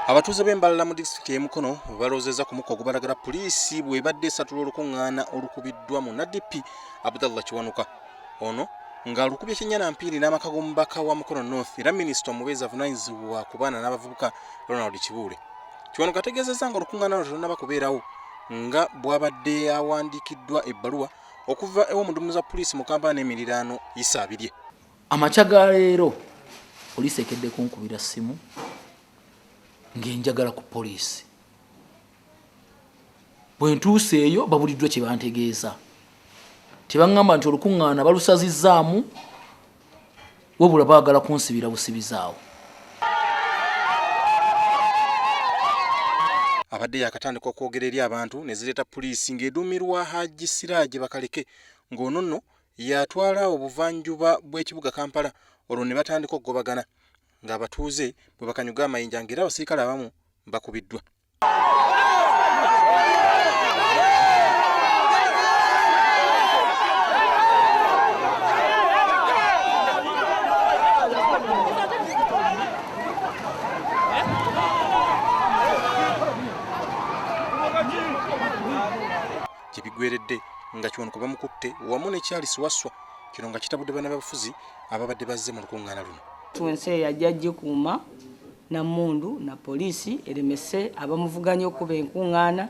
Abatuuze b'Embalala mu disitulikiti y'e Mukono balowoozezza ku mukka ogubalagala poliisi bw'ebadde esattulula olukungaana olukubiddwa munna DP Abdullah Kiwanuka. Ono ng'alukubye ekyennyanampiri n'amaka g'omubaka wa Mukono North era minisita omubeezi avunaanyizibwa ku baana n'abavubuka Ronald Kibuule. Kiwanuka ategeezezza nga olukungaana luno tolunaba kubeerawo nga bw'abadde awandiikiddwa ebbaluwa okuva ew'omuduumizi wa poliisi mu Kampala n'emiriraano Issa Abirye. Amakya ga leero poliisi ekedde kunkubira ssimu ng'enjagala ku poliisi. Bwe ntuuse eyo babuliddwa kye bantegeeza. Tebaŋŋamba nti olukungaana balusazizzaamu wabula baagala kunsibira busibizaawo. Abadde yakatandika okwogera eri abantu ne zireeta poliisi ng'eduumirwa Hajji Siraje Bakaleke ng'ono nno yatwala obuvanjuba bw'ekibuga Kampala olwo ne batandika okugobagana ng'abatuuze bwe bakanyuga amayinja ng'era abasirikale abamu bakubiddwa. Kibigweredde nga Kiwanuka bamukutte wamu ne Charles Waswa kino nga kitabudde bannabyabufuzi ababadde bazze mu lukungaana luno. Tuwense yajja gikuuma na mundu na poliisi eremese abamuvuganya okuba enkungaana.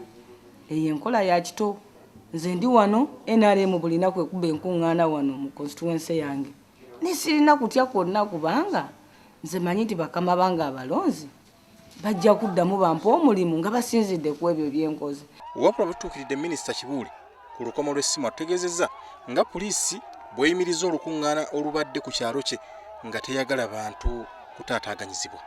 Eyo enkola ya kito. Nze ndi wano NRM bulina kwekuba enkungaana wano mu constituency yange. Nisirina kutya kwonna kubanga nze manyi nti bakama bange abalonzi bajja kuddamu bampa omulimu nga basinzidde ku ebyo byenkoze. Wabula batuukiridde minisita Kibuule ku lukomo lw'essimu ategeezezza nga poliisi bw'eyimiriza olukungaana olubadde ku kyalo kye nga teyagala bantu kutaataaganyizibwa.